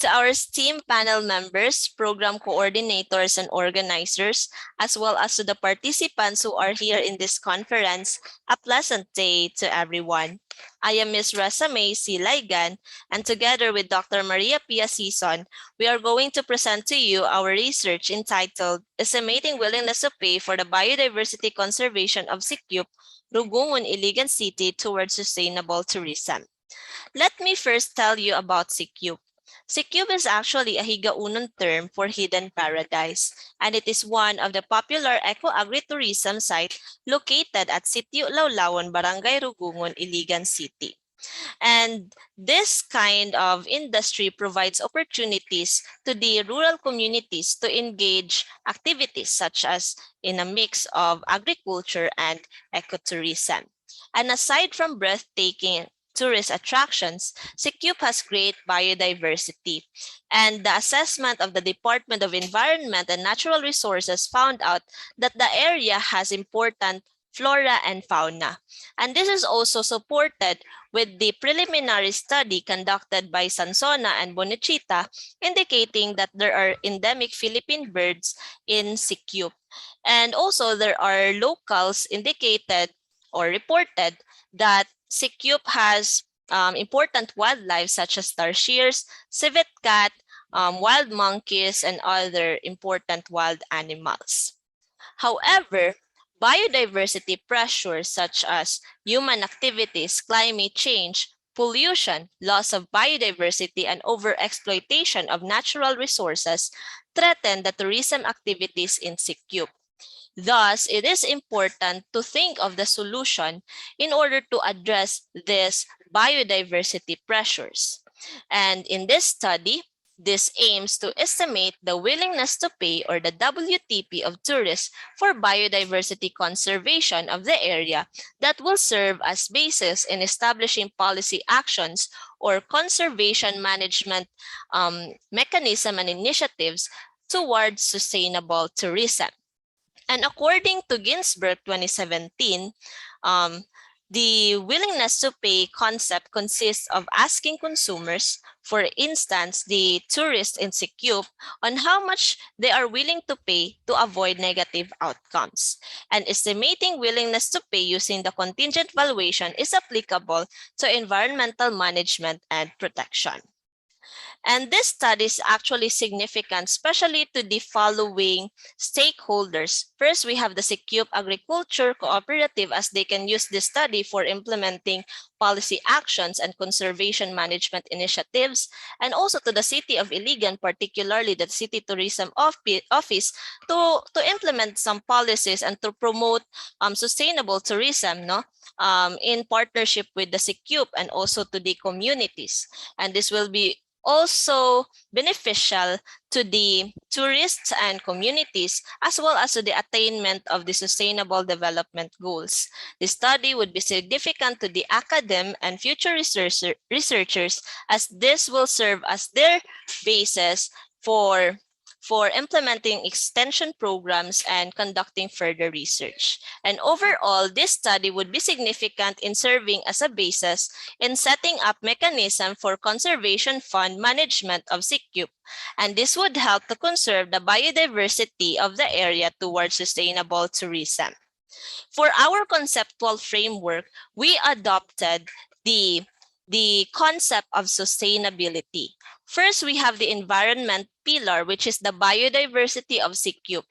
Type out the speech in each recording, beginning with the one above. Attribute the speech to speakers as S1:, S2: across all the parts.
S1: To our esteemed panel members, program coordinators, and organizers, as well as to the participants who are here in this conference, a pleasant day to everyone. I am Ms. Ressa May C. Laygan, and together with Dr. Maria Pia Sison, we are going to present to you our research entitled Estimating Willingness to Pay for the Biodiversity Conservation of Sikyup, Rugungun, Iligan City towards Sustainable Tourism. Let me first tell you about Sikyup. Sikyup is actually a Higaunon term for hidden paradise, and it is one of the popular eco-agritourism site located at Sitio Laulawan, Barangay Rugungon, Iligan City. And this kind of industry provides opportunities to the rural communities to engage activities such as in a mix of agriculture and ecotourism. And aside from breathtaking tourist attractions, Sikyup has great biodiversity. And the assessment of the Department of Environment and Natural Resources found out that the area has important flora and fauna. And this is also supported with the preliminary study conducted by Sansona and Bonachita, indicating that there are endemic Philippine birds in Sikyup. And also there are locals indicated or reported that Sikyup has important wildlife such as tarsiers, civet cat, wild monkeys, and other important wild animals. However, biodiversity pressures such as human activities, climate change, pollution, loss of biodiversity, and overexploitation of natural resources threaten the tourism activities in Sikyup. Thus, it is important to think of the solution in order to address these biodiversity pressures. And in this study, this aims to estimate the willingness to pay or the WTP of tourists for biodiversity conservation of the area that will serve as basis in establishing policy actions or conservation management mechanism and initiatives towards sustainable tourism. And according to Ginsberg 2017, the willingness to pay concept consists of asking consumers, for instance, the tourists in Sikyup, on how much they are willing to pay to avoid negative outcomes. And estimating willingness to pay using the contingent valuation is applicable to environmental management and protection. And this study is actually significant, especially to the following stakeholders. First, we have the Sikyup Agriculture Cooperative, as they can use this study for implementing policy actions and conservation management initiatives, and also to the City of Iligan, particularly the City Tourism Office, to implement some policies and to promote sustainable tourism, in partnership with the Sikyup and also to the communities. And this will be also beneficial to the tourists and communities, as well as to the attainment of the Sustainable Development Goals. The study would be significant to the academic and future researchers, as this will serve as their basis for implementing extension programs and conducting further research. And overall, this study would be significant in serving as a basis in setting up mechanism for conservation fund management of Sikyup. And this would help to conserve the biodiversity of the area towards sustainable tourism. For our conceptual framework, we adopted the concept of sustainability. First, we have the environment pillar, which is the biodiversity of Sikyup.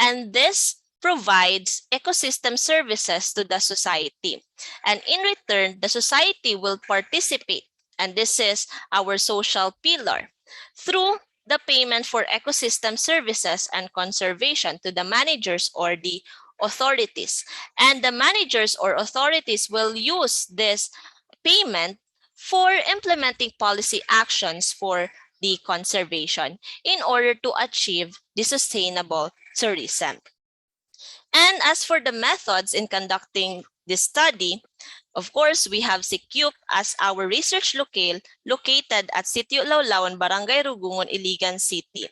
S1: And this provides ecosystem services to the society. And in return, the society will participate, and this is our social pillar, through the payment for ecosystem services and conservation to the managers or the authorities. And the managers or authorities will use this payment for implementing policy actions for the conservation in order to achieve the sustainable tourism. And as for the methods in conducting this study, of course, we have Sikyup as our research locale located at Sitio Laulawan, Barangay Rugungon, Iligan City.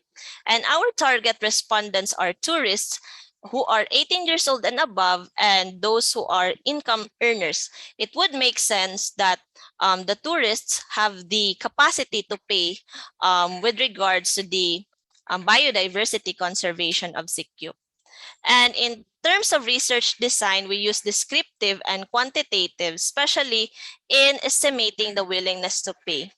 S1: And our target respondents are tourists who are 18 years old and above, and those who are income earners. It would make sense that the tourists have the capacity to pay with regards to the biodiversity conservation of Sikyop. And in terms of research design, we use descriptive and quantitative, especially in estimating the willingness to pay.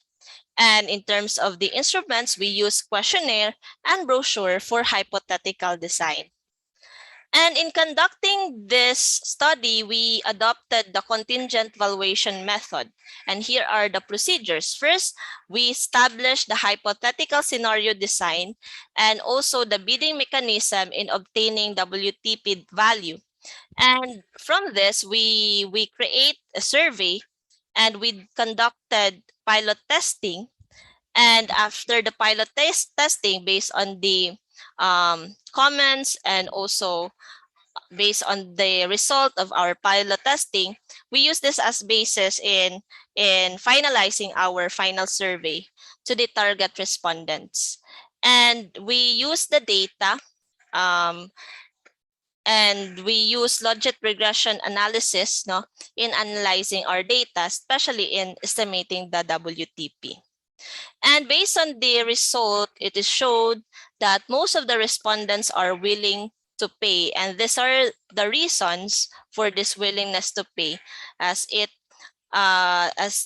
S1: And in terms of the instruments, we use questionnaire and brochure for hypothetical design. And in conducting this study, we adopted the contingent valuation method. And here are the procedures. First, we established the hypothetical scenario design and also the bidding mechanism in obtaining WTP value. And from this, we create a survey and we conducted pilot testing. And after the pilot testing, based on the comments and also based on the result of our pilot testing, we use this as basis in finalizing our final survey to the target respondents. And we use the data um, and we use logic regression analysis in analyzing our data, especially in estimating the WTP. And based on the result, it is showed that most of the respondents are willing to pay. And these are the reasons for this willingness to pay, as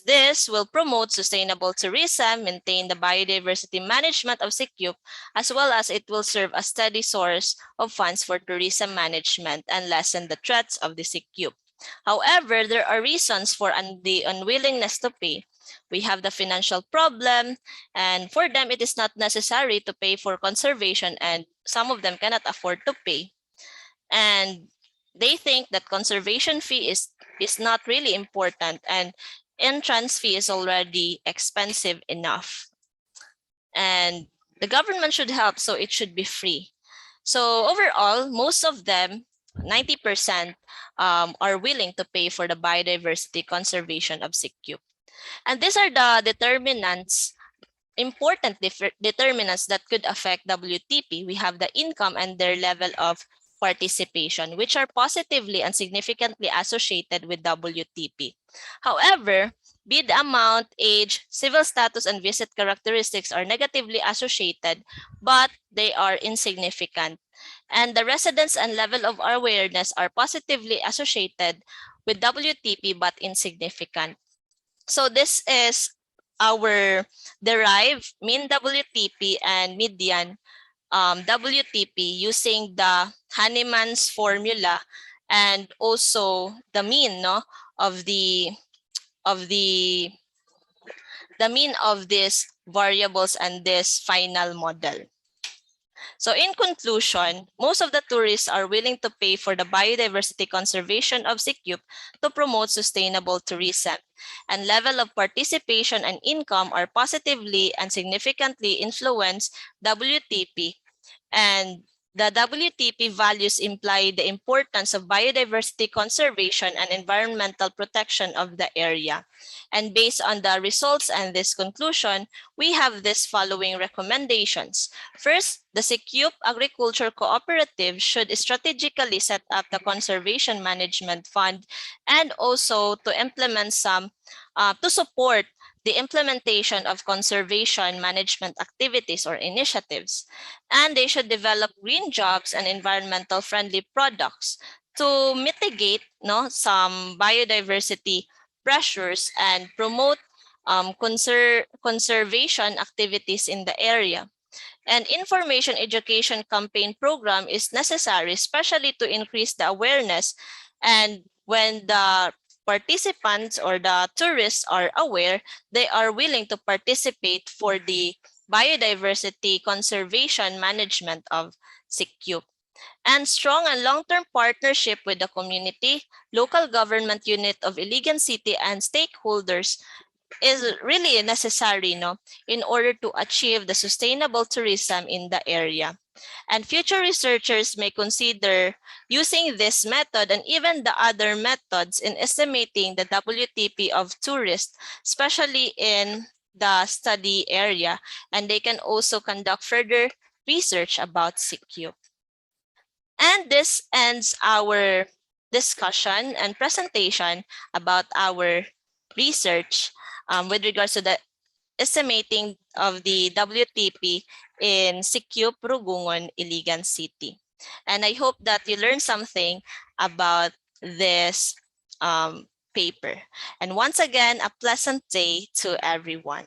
S1: this will promote sustainable tourism, maintain the biodiversity management of Sikyop, as well as it will serve as steady source of funds for tourism management and lessen the threats of the Sikyop. However, there are reasons for the unwillingness to pay. We have the financial problem, and for them, it is not necessary to pay for conservation, and some of them cannot afford to pay. And they think that conservation fee is not really important, and entrance fee is already expensive enough. And the government should help, so it should be free. So overall, most of them, 90%, are willing to pay for the biodiversity conservation of Sikyop. And these are the determinants, important determinants that could affect WTP. We have the income and their level of participation, which are positively and significantly associated with WTP. However, bid amount, age, civil status, and visit characteristics are negatively associated, but they are insignificant. And the residence and level of awareness are positively associated with WTP but insignificant. So this is our derived mean WTP and median WTP using the Hahnemann's formula and also the mean of the of the the mean of these variables and this final model. So in conclusion, most of the tourists are willing to pay for the biodiversity conservation of Sikyop to promote sustainable tourism, and level of participation and income are positively and significantly influence WTP. And the WTP values imply the importance of biodiversity conservation and environmental protection of the area. And based on the results and this conclusion, we have this following recommendations. First, the Sikyop Agriculture Cooperative should strategically set up the Conservation Management Fund and also to implement to support the implementation of conservation management activities or initiatives. And they should develop green jobs and environmental friendly products to mitigate some biodiversity pressures and promote conservation activities in the area. And information education campaign program is necessary, especially to increase the awareness. And when the participants or the tourists are aware, they are willing to participate for the biodiversity conservation management of Sikyop. And strong and long-term partnership with the community, local government unit of Laygan City, and stakeholders is really necessary in order to achieve the sustainable tourism in the area. And future researchers may consider using this method and even the other methods in estimating the WTP of tourists, especially in the study area. And they can also conduct further research about Sikyop. And this ends our discussion and presentation about our research with regards to the estimating of the WTP in Sikyop, Rugungon, Iligan City. And I hope that you learned something about this paper. And once again, a pleasant day to everyone.